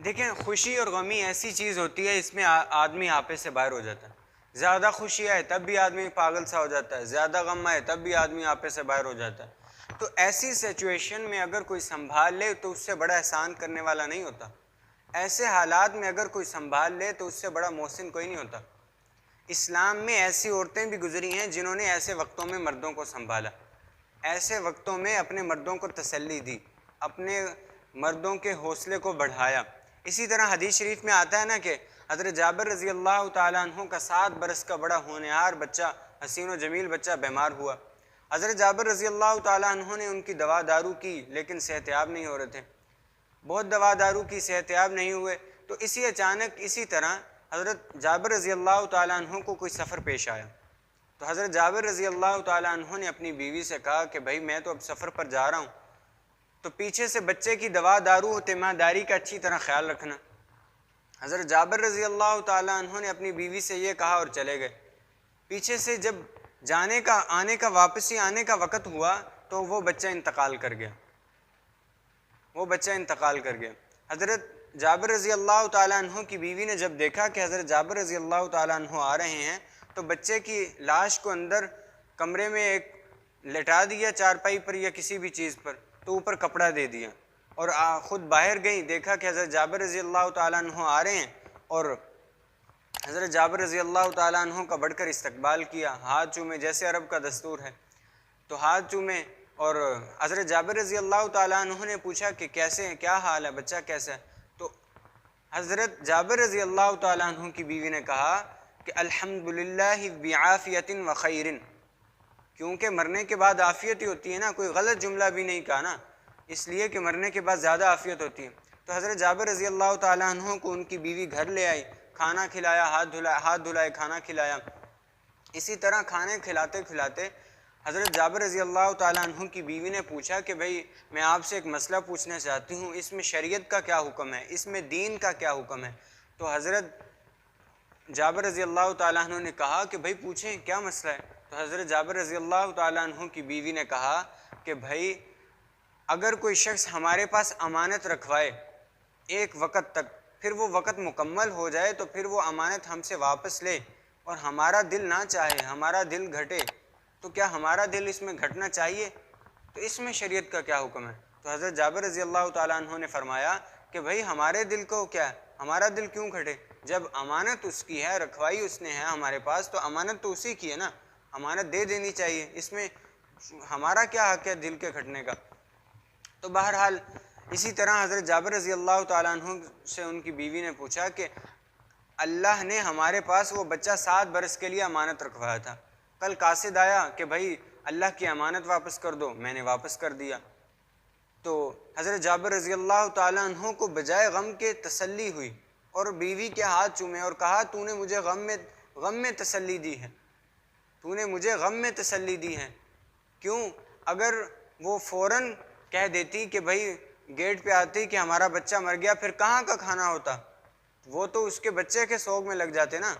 دیکھیں خوشی اور غمی ایسی چیز ہوتی ہے، اس میں آدمی آپے سے باہر ہو جاتا ہے. زیادہ خوشی آئے تب بھی آدمی پاگل سا ہو جاتا ہے، زیادہ غم آئے تب بھی آدمی آپے سے باہر ہو جاتا ہے. تو ایسی سچویشن میں اگر کوئی سنبھال لے تو اس سے بڑا احسان کرنے والا نہیں ہوتا. ایسے حالات میں اگر کوئی سنبھال لے تو اس سے بڑا محسن کوئی نہیں ہوتا. اسلام میں ایسی عورتیں بھی گزری ہیں جنہوں نے ایسے وقتوں میں مردوں کو سنبھالا، ایسے وقتوں میں اپنے مردوں کو تسلی دی، اپنے مردوں کے حوصلے کو بڑھایا. اسی طرح حدیث شریف میں آتا ہے نا کہ حضرت جابر رضی اللہ تعالیٰ عنہ کا 7 برس کا بڑا ہونہار بچہ، حسین و جمیل بچہ بیمار ہوا. حضرت جابر رضی اللہ تعالیٰ عنہ نے ان کی دوا دارو کی لیکن صحت یاب نہیں ہو رہے تھے. بہت دوا دارو کی، صحت یاب نہیں ہوئے. تو اسی طرح حضرت جابر رضی اللہ تعالیٰ عنہ کو کوئی سفر پیش آیا. تو حضرت جابر رضی اللہ تعالیٰ عنہ نے اپنی بیوی سے کہا کہ بھائی میں تو اب سفر پر جا رہا ہوں، تو پیچھے سے بچے کی دوا دارو تیمارداری کا اچھی طرح خیال رکھنا. حضرت جابر رضی اللہ تعالیٰ عنہ نے اپنی بیوی سے یہ کہا اور چلے گئے. پیچھے سے جب واپسی آنے کا وقت ہوا تو وہ بچہ انتقال کر گیا. حضرت جابر رضی اللہ تعالیٰ عنہ کی بیوی نے جب دیکھا کہ حضرت جابر رضی اللہ تعالیٰ عنہ آ رہے ہیں تو بچے کی لاش کو اندر کمرے میں ایک لٹا دیا چارپائی پر یا کسی بھی چیز پر، تو اوپر کپڑا دے دیا اور خود باہر گئیں. دیکھا کہ حضرت جابر رضی اللہ تعالیٰ عنہ آ رہے ہیں اور حضرت جابر رضی اللہ تعالیٰ عنہ کا بڑھ کر استقبال کیا، ہاتھ چومے جیسے عرب کا دستور ہے. تو ہاتھ چومے اور حضرت جابر رضی اللہ تعالیٰ عنہ نے پوچھا کہ کیسے ہیں، کیا حال ہے، بچہ کیسا ہے. تو حضرت جابر رضی اللہ تعالیٰ عنہ کی بیوی نے کہا کہ الحمدللہ بعافیت و خیر، کیونکہ مرنے کے بعد عافیت ہی ہوتی ہے نا، کوئی غلط جملہ بھی نہیں کہا نا، اس لیے کہ مرنے کے بعد زیادہ عافیت ہوتی ہے. تو حضرت جابر رضی اللہ تعالیٰ عنہ کو ان کی بیوی گھر لے آئی، کھانا کھلایا، ہاتھ دھلائے، کھانا کھلایا. اسی طرح کھانے کھلاتے کھلاتے حضرت جابر رضی اللہ تعالیٰ عنہ کی بیوی نے پوچھا کہ بھئی میں آپ سے ایک مسئلہ پوچھنا چاہتی ہوں، اس میں شریعت کا کیا حکم ہے، اس میں دین کا کیا حکم ہے. تو حضرت جابر رضی اللہ تعالیٰ عنہ نے کہا کہ بھئی پوچھیں کیا مسئلہ ہے. تو حضرت جابر رضی اللہ تعالیٰ عنہ کی بیوی نے کہا کہ بھئی اگر کوئی شخص ہمارے پاس امانت رکھوائے ایک وقت تک، پھر وہ وقت مکمل ہو جائے تو پھر وہ امانت ہم سے واپس لے اور ہمارا دل نہ چاہے، ہمارا دل گھٹے، تو کیا ہمارا دل اس میں گھٹنا چاہیے؟ تو اس میں شریعت کا کیا حکم ہے؟ تو حضرت جابر رضی اللہ تعالیٰ عنہ نے فرمایا کہ بھئی ہمارے دل کو کیا ہے، ہمارا دل کیوں گھٹے؟ جب امانت اس کی ہے، رکھوائی اس نے ہے ہمارے پاس، تو امانت تو اسی کی ہے نا، امانت دے دینی چاہیے، اس میں ہمارا کیا حق ہے دل کے گھٹنے کا. تو بہرحال اسی طرح حضرت جابر رضی اللہ تعالیٰ عنہ سے ان کی بیوی نے پوچھا کہ اللہ نے ہمارے پاس وہ بچہ 7 برس کے لیے امانت رکھوایا تھا، کل قاصد آیا کہ بھائی اللہ کی امانت واپس کر دو، میں نے واپس کر دیا. تو حضرت جابر رضی اللہ تعالیٰ عنہ کو بجائے غم کے تسلی ہوئی اور بیوی کے ہاتھ چومے اور کہا تو نے مجھے غم میں تسلی دی ہے، تو نے مجھے غم میں تسلی دی ہے. کیوں؟ اگر وہ فوراً کہہ دیتی کہ بھائی گیٹ پہ آتی کہ ہمارا بچہ مر گیا، پھر کہاں کا کھانا ہوتا، وہ تو اس کے بچے کے سوگ میں لگ جاتے نا.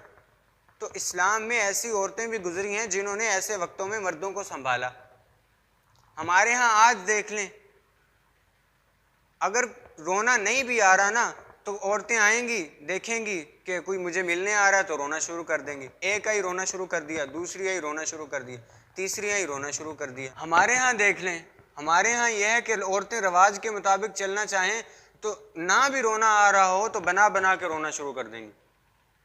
تو اسلام میں ایسی عورتیں بھی گزری ہیں جنہوں نے ایسے وقتوں میں مردوں کو سنبھالا. ہمارے ہاں آج دیکھ لیں، اگر رونا نہیں بھی آ رہا نا تو عورتیں آئیں گی، دیکھیں گی کہ کوئی مجھے ملنے آ رہا ہے تو رونا شروع کر دیں گی. ایک آئی رونا شروع کر دیا، دوسری آئی رونا شروع کر دیا، تیسری آئی رونا شروع کر دیا. ہمارے ہاں دیکھ لیں، ہمارے ہاں یہ ہے کہ عورتیں رواج کے مطابق چلنا چاہیں تو نہ بھی رونا آ رہا ہو تو بنا بنا کے رونا شروع کر دیں گے.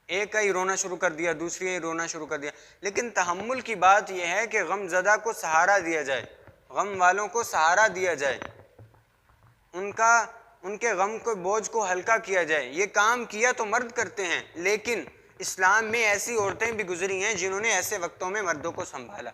ایک آئی رونا شروع کر دیا، دوسری آئی رونا شروع کر دیا. لیکن تحمل کی بات یہ ہے کہ غم زدہ کو سہارا دیا جائے، غم والوں کو سہارا دیا جائے، ان کے غم کو بوجھ کو ہلکا کیا جائے. یہ کام کیا تو مرد کرتے ہیں، لیکن اسلام میں ایسی عورتیں بھی گزری ہیں جنہوں نے ایسے وقتوں میں مردوں کو سنبھالا.